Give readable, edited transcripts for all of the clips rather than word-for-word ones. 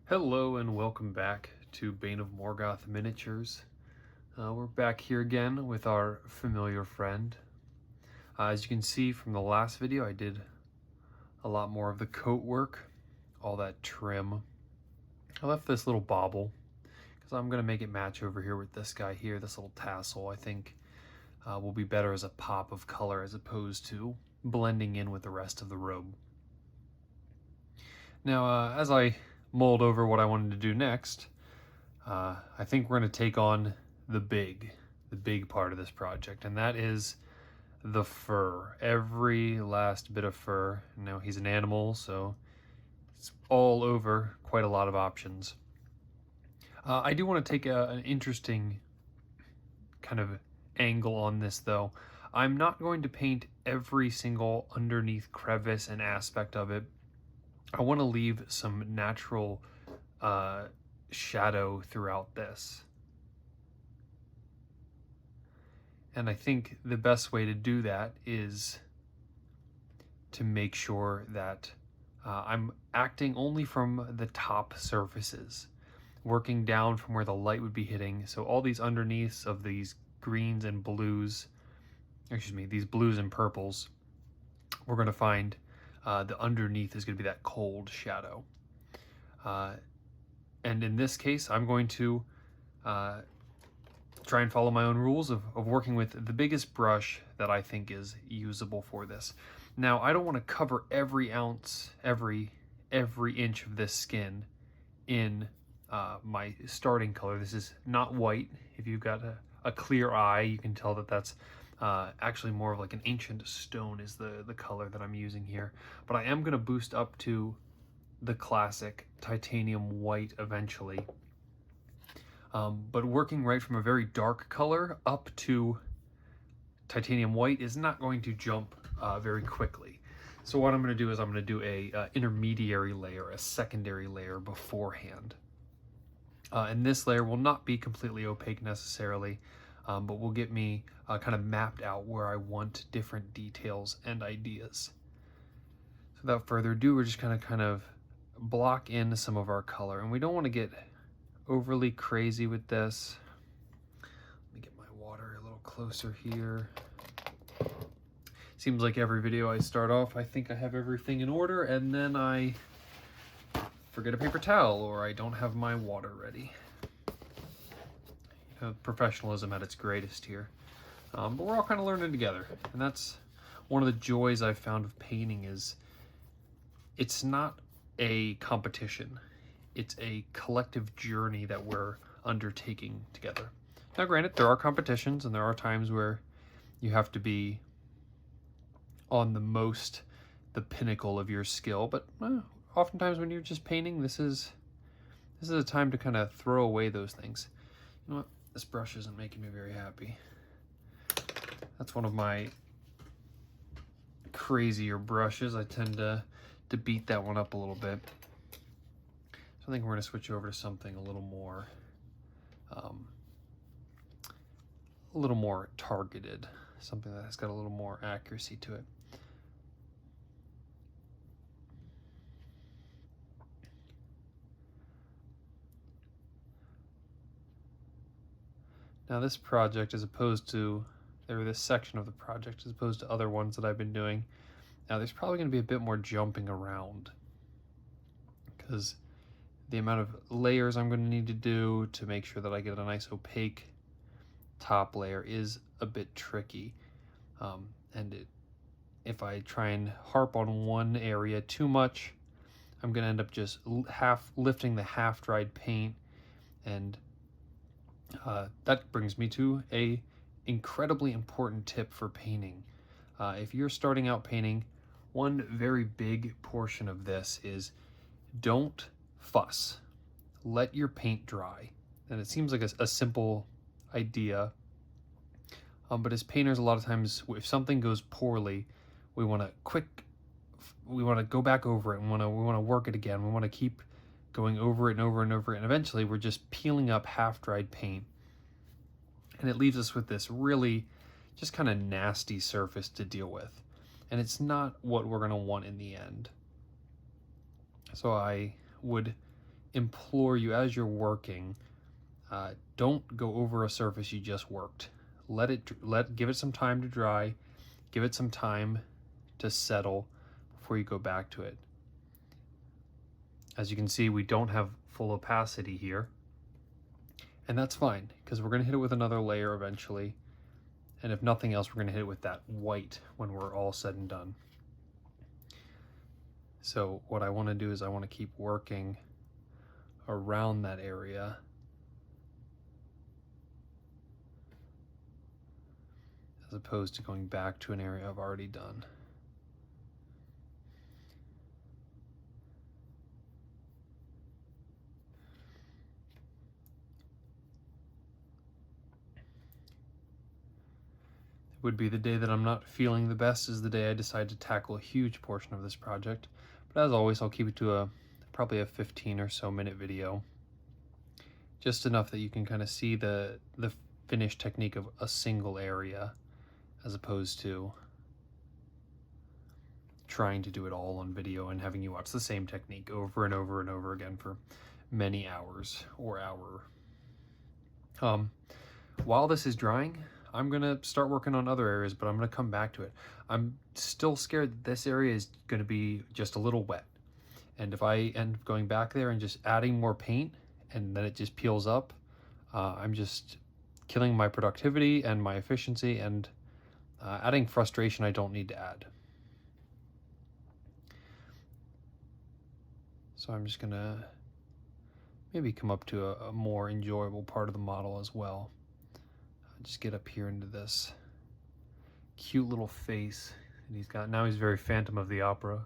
Hello and welcome back to Bane of Morgoth Miniatures. We're back here again with our familiar friend. As you can see from the last video, I did a lot more of the coat work, all that trim. I left this little bauble because I'm going to make it match over here with this guy here, this little tassel. I think will be better as a pop of color as opposed to blending in with the rest of the robe. Now, as I mulled over what I wanted to do next, I think we're going to take on the big part of this project, and that is the fur. Every last bit of fur. Now, he's an animal, so it's all over, quite a lot of options. I do want to take an interesting kind of angle on this, though. I'm not going to paint every single underneath crevice and aspect of it. I want to leave some natural shadow throughout this. And I think the best way to do that is to make sure that I'm acting only from the top surfaces, working down from where the light would be hitting. So all these underneaths of these greens and blues, these blues and purples, we're going to find the underneath is going to be that cold shadow. And in this case, I'm going to try and follow my own rules of working with the biggest brush that I think is usable for this. Now, I don't want to cover every ounce, every inch of this skin in my starting color. This is not white. If you've got a clear eye, you can tell that that's actually more of like an ancient stone is the color that I'm using here. But I am going to boost up to the classic titanium white eventually. But working right from a very dark color up to titanium white is not going to jump very quickly. So what I'm going to do is I'm going to do a intermediary layer, a secondary layer beforehand. And this layer will not be completely opaque necessarily, but will get me kind of mapped out where I want different details and ideas. So without further ado, we're just going to kind of block in some of our color, and we don't want to get overly crazy with this. Let me get my water a little closer here. Seems like every video I start off, I think I have everything in order, and then I forget a paper towel or I don't have my water ready. Professionalism at its greatest here. But we're all kind of learning together, and that's one of the joys I've found of painting is it's not a competition. It's a collective journey that we're undertaking together. Now, granted, there are competitions and there are times where you have to be on the pinnacle of your skill, but oftentimes when you're just painting, this is a time to kind of throw away those things. You know what? This brush isn't making me very happy. That's one of my crazier brushes. I tend to beat that one up a little bit. So I think we're going to switch over to something a little more targeted, something that has got a little more accuracy to it. Now this project, as opposed to, or this section of the project, as opposed to other ones that I've been doing, now there's probably going to be a bit more jumping around because the amount of layers I'm going to need to do to make sure that I get a nice opaque top layer is a bit tricky. If I try and harp on one area too much, I'm going to end up just lifting the half-dried paint, and that brings me to a incredibly important tip for painting. If you're starting out painting, one very big portion of this is don't fuss. Let your paint dry. And it seems like a simple idea, but as painters, a lot of times if something goes poorly, we want to go back over it and we want to work it again. We want to keep going over it and over and over it, and eventually we're just peeling up half-dried paint, and it leaves us with this really just kind of nasty surface to deal with, and it's not what we're going to want in the end. So I would implore you, as you're working, don't go over a surface you just worked. Give it some time to dry, give it some time to settle before you go back to it. As you can see, we don't have full opacity here, and that's fine, because we're going to hit it with another layer eventually, and if nothing else, we're going to hit it with that white when we're all said and done. So what I want to do is I want to keep working around that area, as opposed to going back to an area I've already done. Would be the day that I'm not feeling the best is the day I decide to tackle a huge portion of this project. But as always, I'll keep it to probably a 15 or so minute video. Just enough that you can kind of see the finished technique of a single area, as opposed to trying to do it all on video and having you watch the same technique over and over and over again for many hours or hour. While this is drying, I'm going to start working on other areas, but I'm going to come back to it. I'm still scared that this area is going to be just a little wet. And if I end up going back there and just adding more paint and then it just peels up, I'm just killing my productivity and my efficiency and adding frustration I don't need to add. So I'm just going to maybe come up to a more enjoyable part of the model as well. Just get up here into this cute little face and he's got. Now he's very Phantom of the Opera.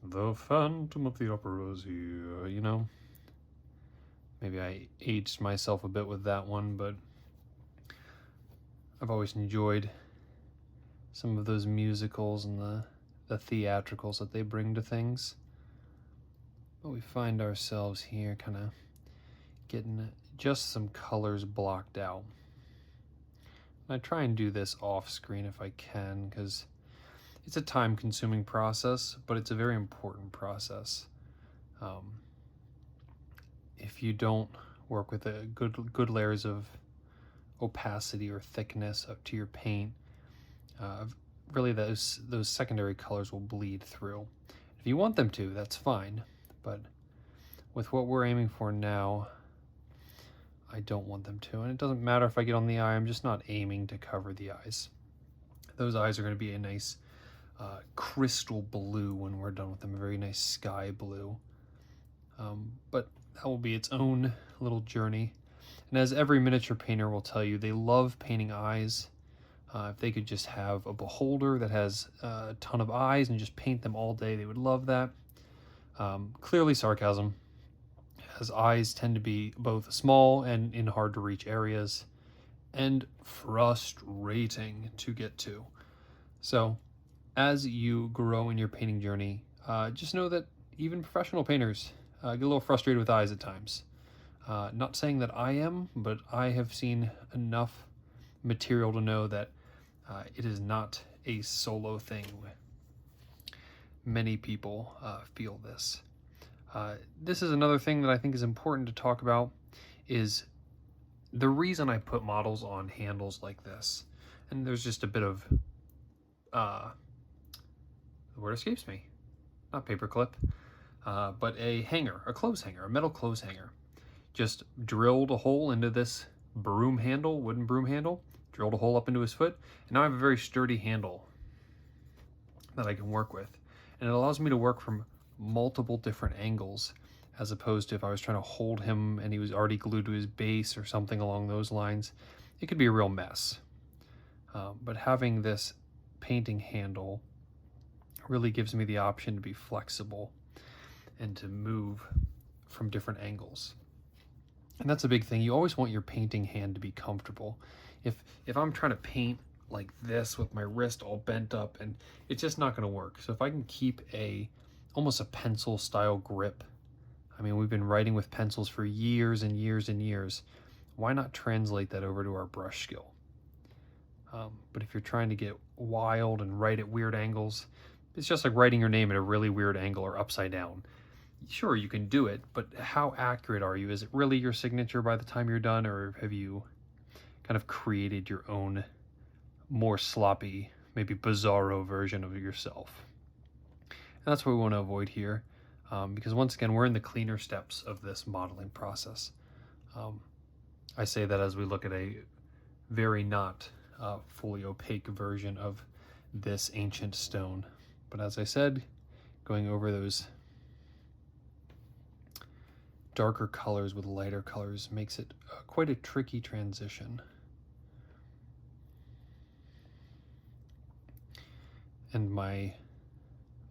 The Phantom of the Opera is here, you know. Maybe I aged myself a bit with that one, but I've always enjoyed some of those musicals and the theatricals that they bring to things. But we find ourselves here kind of getting just some colors blocked out. I try and do this off screen if I can, because it's a time-consuming process, but it's a very important process. If you don't work with a good layers of opacity or thickness up to your paint, really those secondary colors will bleed through. If you want them to, that's fine, but with what we're aiming for now, I don't want them to, and it doesn't matter if I get on the eye. I'm just not aiming to cover the eyes. Those eyes are going to be a nice crystal blue when we're done with them, a very nice sky blue. But that will be its own little journey. And as every miniature painter will tell you, they love painting eyes. If they could just have a beholder that has a ton of eyes and just paint them all day, they would love that. Clearly sarcasm, as eyes tend to be both small and in hard to reach areas and frustrating to get to. So as you grow in your painting journey, just know that even professional painters get a little frustrated with eyes at times. Not saying that I am, but I have seen enough material to know that it is not a solo thing. Many people feel this. This is another thing that I think is important to talk about, is the reason I put models on handles like this. And there's just a bit of, the word escapes me, not paperclip, but a hanger, a clothes hanger, a metal clothes hanger. Just drilled a hole into this broom handle, wooden broom handle, drilled a hole up into his foot, and now I have a very sturdy handle that I can work with. And it allows me to work from multiple different angles, as opposed to if I was trying to hold him and he was already glued to his base or something along those lines. It could be a real mess. But having this painting handle really gives me the option to be flexible and to move from different angles. And that's a big thing. You always want your painting hand to be comfortable. If I'm trying to paint like this with my wrist all bent up, and it's just not going to work. So if I can keep almost a pencil style grip, I mean, we've been writing with pencils for years and years and years. Why not translate that over to our brush skill? But if you're trying to get wild and write at weird angles, it's just like writing your name at a really weird angle or upside down. sure, you can do it, but how accurate are you? Is it really your signature by the time you're done, or have you kind of created your own more sloppy, maybe bizarro version of yourself? And that's what we want to avoid here, because once again, we're in the cleaner steps of this modeling process. Um, I say that as we look at a very not fully opaque version of this ancient stone. But as I said, going over those darker colors with lighter colors makes it quite a tricky transition. And my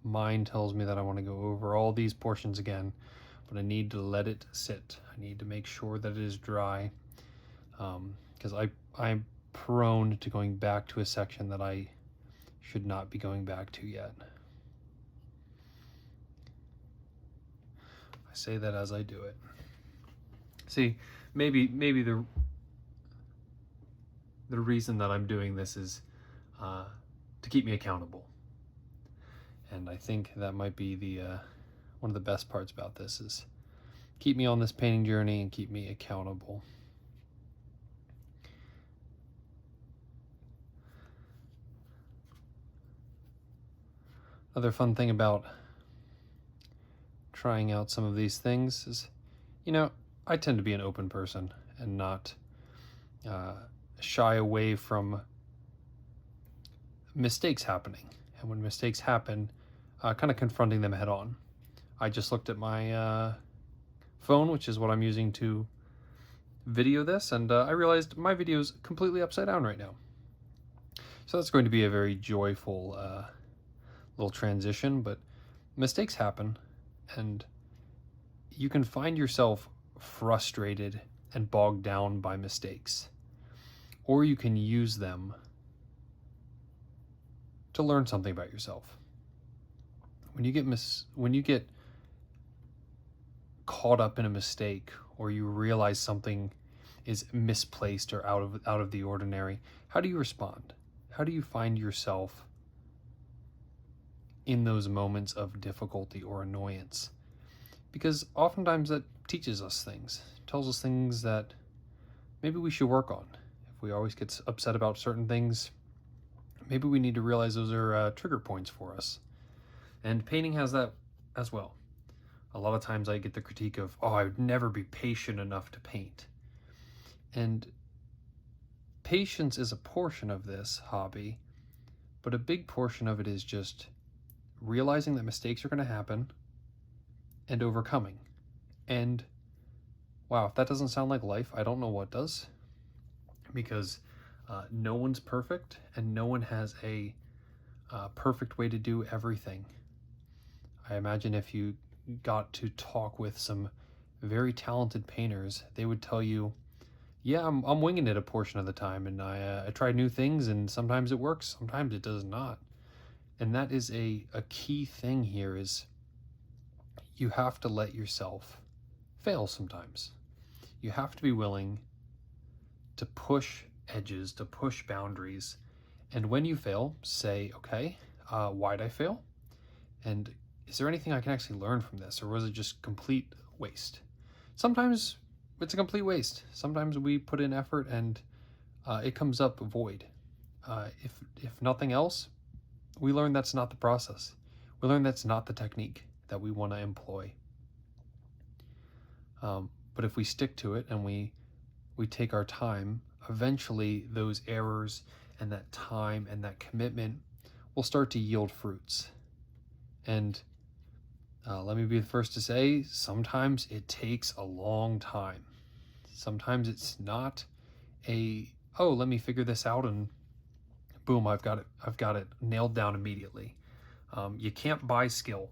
mind tells me that I want to go over all these portions again, but I need to let it sit. I need to make sure that it is dry, because I'm prone to going back to a section that I should not be going back to yet. I say that as I do it. See, maybe the reason that I'm doing this is to keep me accountable. And I think that might be the one of the best parts about this is keep me on this painting journey and keep me accountable. Another fun thing about trying out some of these things is, I tend to be an open person and not shy away from mistakes happening. And when mistakes happen, kind of confronting them head on. I just looked at my phone, which is what I'm using to video this, and I realized my video is completely upside down right now. So that's going to be a very joyful little transition, but mistakes happen, and you can find yourself frustrated and bogged down by mistakes, or you can use them to learn something about yourself. When you get caught up in a mistake, or you realize something is misplaced or out of the ordinary, how do you respond? How do you find yourself in those moments of difficulty or annoyance? Because oftentimes that teaches us things, tells us things that maybe we should work on. If we always get upset about certain things, maybe we need to realize those are trigger points for us. And painting has that as well. A lot of times I get the critique of, I would never be patient enough to paint. And patience is a portion of this hobby, but a big portion of it is just realizing that mistakes are going to happen and overcoming. And wow, if that doesn't sound like life, I don't know what does. Because no one's perfect, and no one has a perfect way to do everything. I imagine if you got to talk with some very talented painters, they would tell you, yeah, I'm winging it a portion of the time, and I try new things, and sometimes it works, sometimes it does not. And that is a key thing here, is you have to let yourself fail sometimes. You have to be willing to push edges, to push boundaries. And when you fail, say, okay, why'd I fail? And is there anything I can actually learn from this? Or was it just complete waste? Sometimes it's a complete waste. Sometimes we put in effort and it comes up void. If nothing else, we learn that's not the process. We learn that's not the technique that we want to employ. But if we stick to it and we take our time, eventually those errors and that time and that commitment will start to yield fruits. And let me be the first to say, sometimes it takes a long time. Sometimes it's not let me figure this out and boom, I've got it nailed down immediately. You can't buy skill.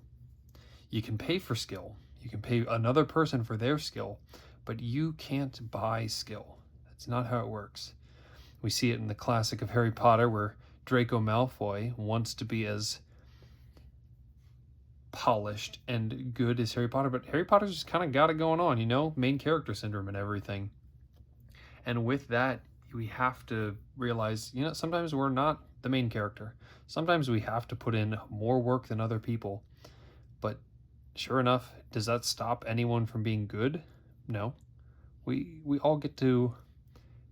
You can pay for skill. You can pay another person for their skill, but you can't buy skill. That's not how it works. We see it in the classic of Harry Potter, where Draco Malfoy wants to be as polished and good as Harry Potter, but Harry Potter's just kind of got it going on, main character syndrome and everything. And with that, we have to realize, sometimes we're not the main character. Sometimes we have to put in more work than other people, but sure enough, does that stop anyone from being good? No. We all get to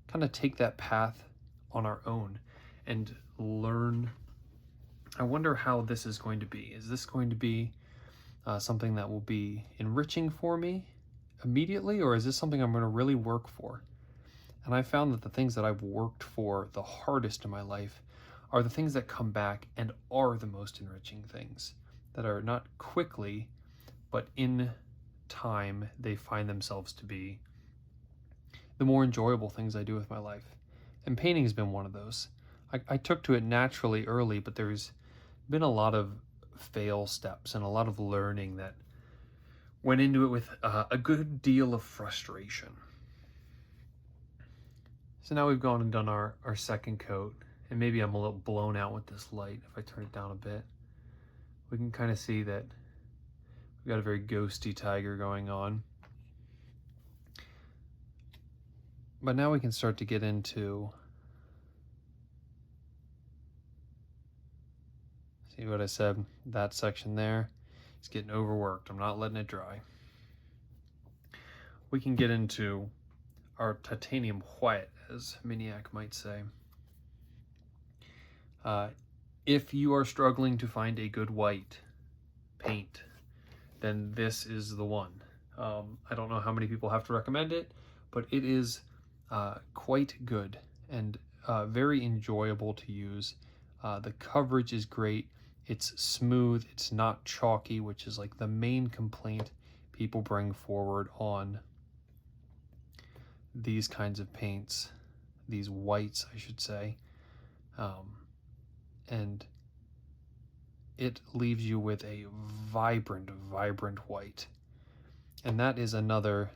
kind of take that path on our own and learn. I wonder how this is going to be. Is this going to be something that will be enriching for me immediately, or is this something I'm going to really work for? And I found that the things that I've worked for the hardest in my life are the things that come back and are the most enriching things, that are not quickly, but in time, they find themselves to be the more enjoyable things I do with my life. And painting has been one of those. I took to it naturally early, but there's been a lot of fail steps and a lot of learning that went into it with a good deal of frustration. So now we've gone and done our second coat, and maybe I'm a little blown out with this light. If I turn it down a bit, we can kind of see that we've got a very ghosty tiger going on. But now we can start to get into, see what I said, that section there is getting overworked. I'm not letting it dry. We can get into our titanium white, as Miniac might say. If you are struggling to find a good white paint, then this is the one. I don't know how many people have to recommend it, but it is quite good and very enjoyable to use. The coverage is great. It's smooth. It's not chalky, which is like the main complaint people bring forward on these kinds of paints, these whites, I should say. And it leaves you with a vibrant, vibrant white. And that is another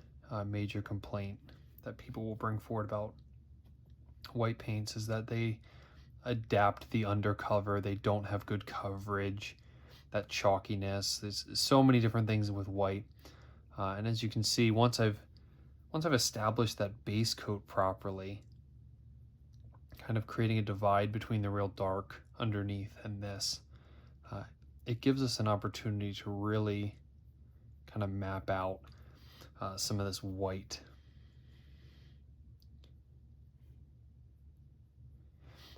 major complaint that people will bring forward about white paints, is that they adapt the undercover. They don't have good coverage, that chalkiness. There's so many different things with white. And as you can see, once I've established that base coat properly, kind of creating a divide between the real dark underneath and this, it gives us an opportunity to really kind of map out some of this white.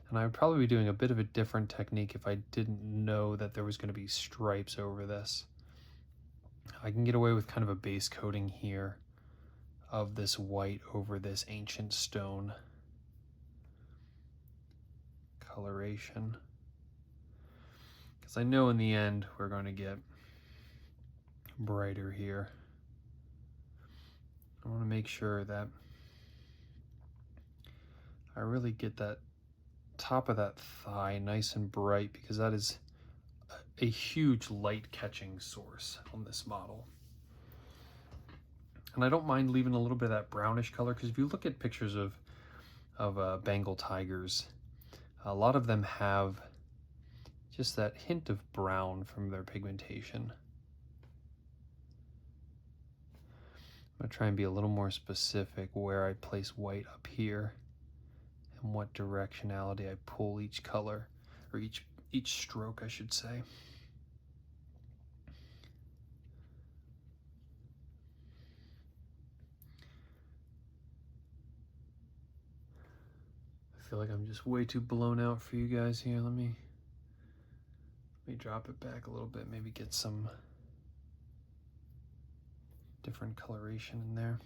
And I would probably be doing a bit of a different technique if I didn't know that there was going to be stripes over this. I can get away with kind of a base coating here of this white over this ancient stone coloration, because I know in the end we're going to get brighter here. I want to make sure that I really get that top of that thigh nice and bright, because that is a huge light catching source on this model. And I don't mind leaving a little bit of that brownish color, because if you look at pictures of Bengal tigers, a lot of them have just that hint of brown from their pigmentation. I'm going to try and be a little more specific where I place white up here and what directionality I pull each color, or each stroke, I should say. I feel like I'm just way too blown out for you guys here. Let me drop it back a little bit, maybe get some different coloration in there.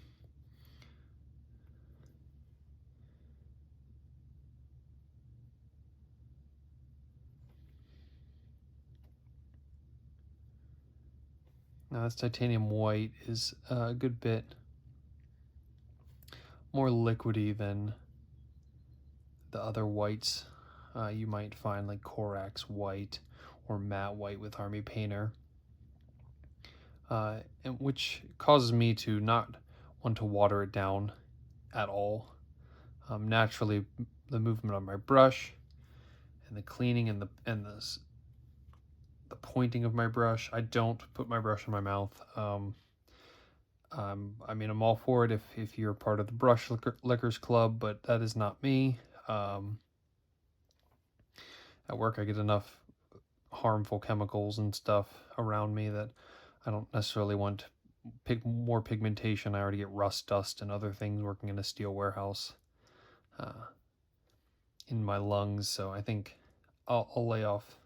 Now this titanium white is a good bit more liquidy than the other whites you might find, like Corax white or matte white with Army Painter, and which causes me to not want to water it down at all. Naturally, the movement of my brush and the cleaning and the pointing of my brush, I don't put my brush in my mouth. I mean, I'm all for it if you're part of the brush lickers club, but that is not me. At work, I get enough harmful chemicals and stuff around me that I don't necessarily want more pigmentation. I already get rust dust and other things working in a steel warehouse in my lungs, so I think I'll lay off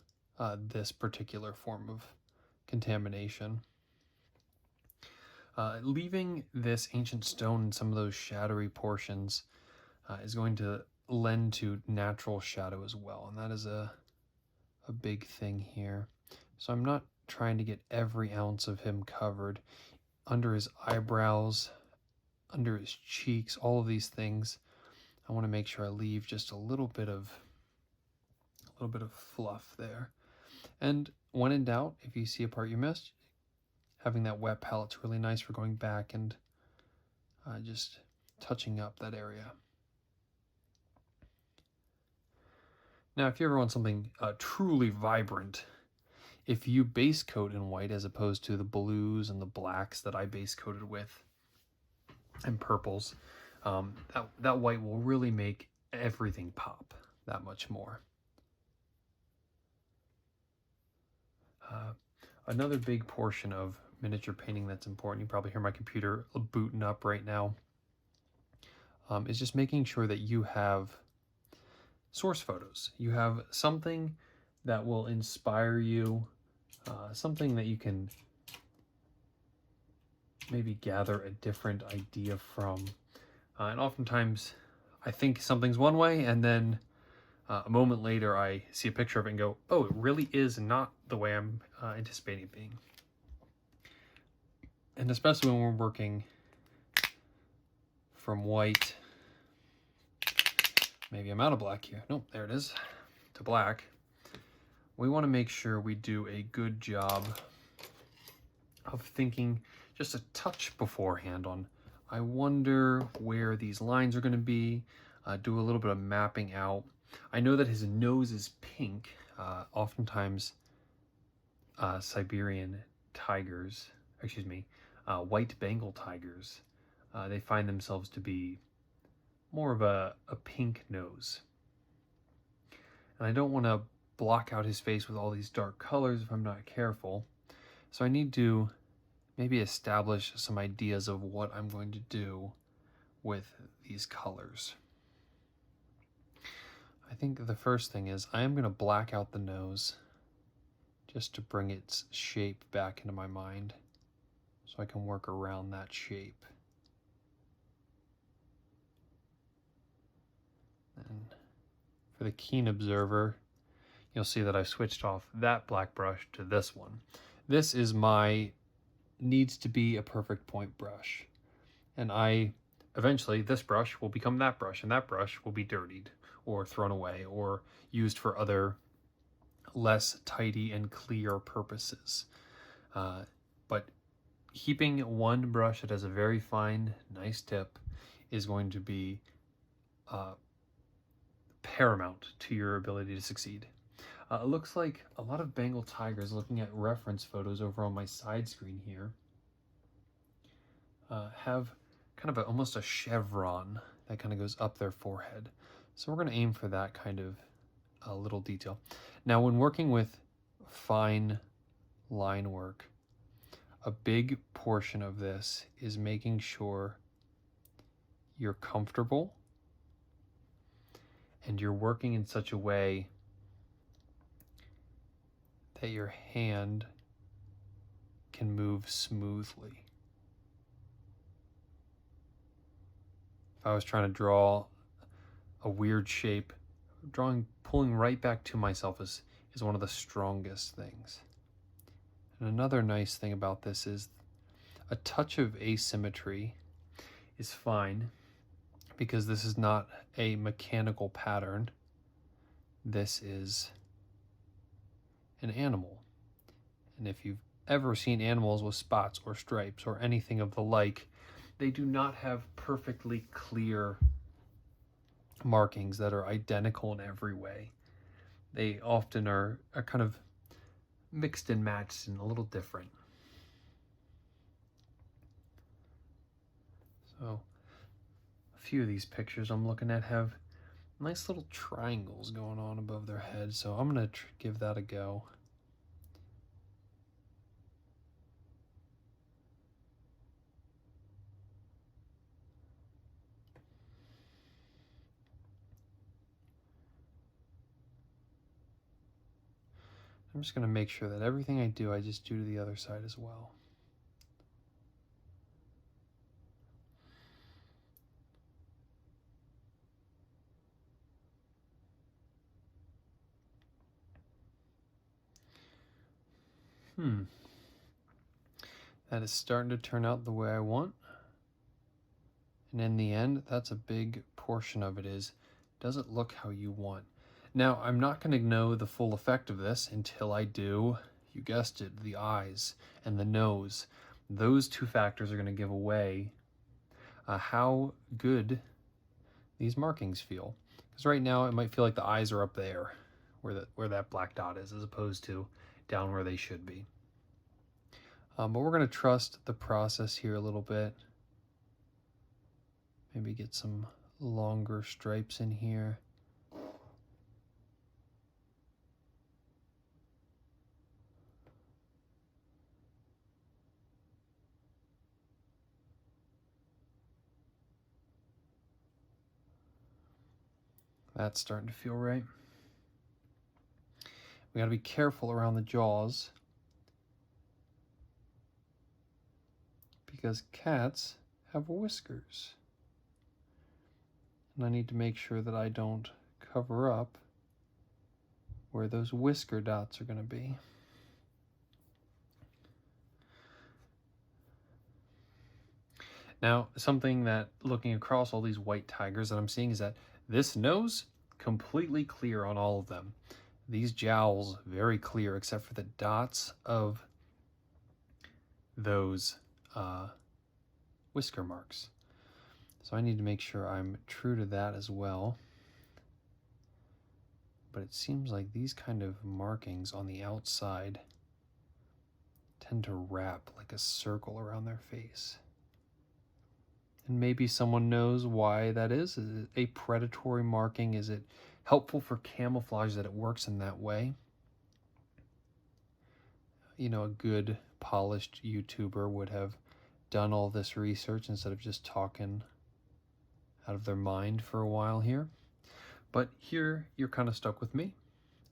this particular form of contamination. Leaving this ancient stone in some of those shadowy portions is going to lend to natural shadow as well, and that is a big thing here. So I'm not trying to get every ounce of him covered. Under his eyebrows, under his cheeks, all of these things, I want to make sure I leave just a little bit of fluff there. And when in doubt, if you see a part you missed, having that wet palette's really nice for going back and just touching up that area. Now, if you ever want something truly vibrant, if you base coat in white as opposed to the blues and the blacks that I base coated with and purples, that white will really make everything pop that much more. Another big portion of miniature painting that's important, you probably hear my computer booting up right now, is just making sure that you have source photos. You have something that will inspire you, something that you can maybe gather a different idea from. And oftentimes I think something's one way, and then a moment later I see a picture of it and go, oh, it really is not the way I'm anticipating it being. And especially when we're working from white, maybe I'm out of black here. Nope, there it is, to black. We want to make sure we do a good job of thinking just a touch beforehand on, I wonder where these lines are going to be, do a little bit of mapping out. I know that his nose is pink. Oftentimes Siberian tigers, white Bengal tigers, they find themselves to be more of a pink nose. And I don't want to block out his face with all these dark colors if I'm not careful. So I need to maybe establish some ideas of what I'm going to do with these colors. I think the first thing is I am going to black out the nose just to bring its shape back into my mind so I can work around that shape. And for the keen observer, you'll see that I switched off that black brush to this one. This is my needs to be a perfect point brush. And eventually this brush will become that brush, and that brush will be dirtied or thrown away or used for other less tidy and clear purposes. But keeping one brush that has a very fine, nice tip is going to be paramount to your ability to succeed. It looks like a lot of Bengal tigers, looking at reference photos over on my side screen here, have kind of almost a chevron that kind of goes up their forehead. So we're going to aim for that kind of little detail. Now, when working with fine line work, a big portion of this is making sure you're comfortable and you're working in such a way that your hand can move smoothly. If I was trying to draw a weird shape, pulling right back to myself is one of the strongest things. And another nice thing about this is a touch of asymmetry is fine because this is not a mechanical pattern. This is an animal. And if you've ever seen animals with spots or stripes or anything of the like, they do not have perfectly clear markings that are identical in every way. They often are kind of mixed and matched and a little different. So a few of these pictures I'm looking at have nice little triangles going on above their heads, so I'm going to give that a go. I'm just going to make sure that everything I do, I just do to the other side as well. That is starting to turn out the way I want. And in the end, that's a big portion of it is, does it look how you want? Now, I'm not going to know the full effect of this until I do, you guessed it, the eyes and the nose. Those two factors are going to give away how good these markings feel. Because right now it might feel like the eyes are up there where that black dot is, as opposed to down where they should be. But we're going to trust the process here a little bit. Maybe get some longer stripes in here. That's starting to feel right. We got to be careful around the jaws, because cats have whiskers. And I need to make sure that I don't cover up where those whisker dots are going to be. Now, something that, looking across all these white tigers that I'm seeing, is that this nose, completely clear on all of them. These jowls, very clear, except for the dots of those whisker marks. So I need to make sure I'm true to that as well. But it seems like these kind of markings on the outside tend to wrap like a circle around their face. And maybe someone knows why that is. Is it a predatory marking? Is it helpful for camouflage that it works in that way? You know, a good polished YouTuber would have done all this research instead of just talking out of their mind for a while here. But here, you're kind of stuck with me,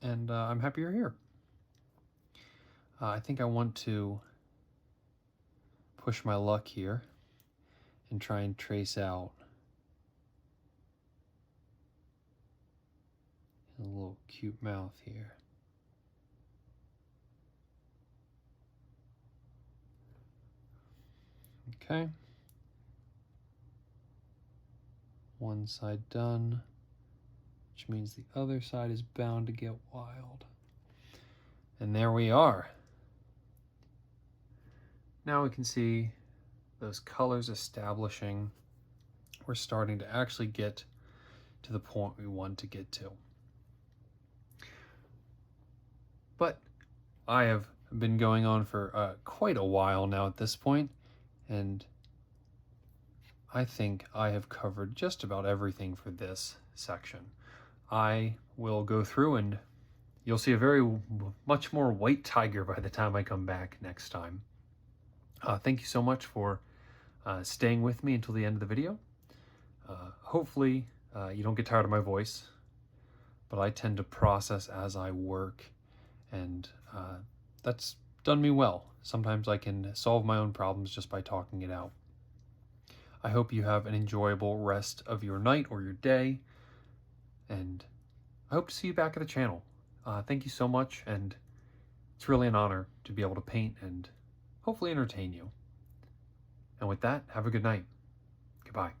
and I'm happy you're here. I think I want to push my luck here and try and trace out a little cute mouth here. Okay. One side done, which means the other side is bound to get wild. And there we are. Now we can see those colors establishing. We're starting to actually get to the point we want to get to. But I have been going on for quite a while now at this point, and I think I have covered just about everything for this section. I will go through and you'll see a very much more white tiger by the time I come back next time. Thank you so much for staying with me until the end of the video. Hopefully you don't get tired of my voice, but I tend to process as I work, and that's done me well. Sometimes I can solve my own problems just by talking it out. I hope you have an enjoyable rest of your night or your day, and I hope to see you back at the channel. Thank you so much, and it's really an honor to be able to paint and hopefully entertain you. And with that, have a good night. Goodbye.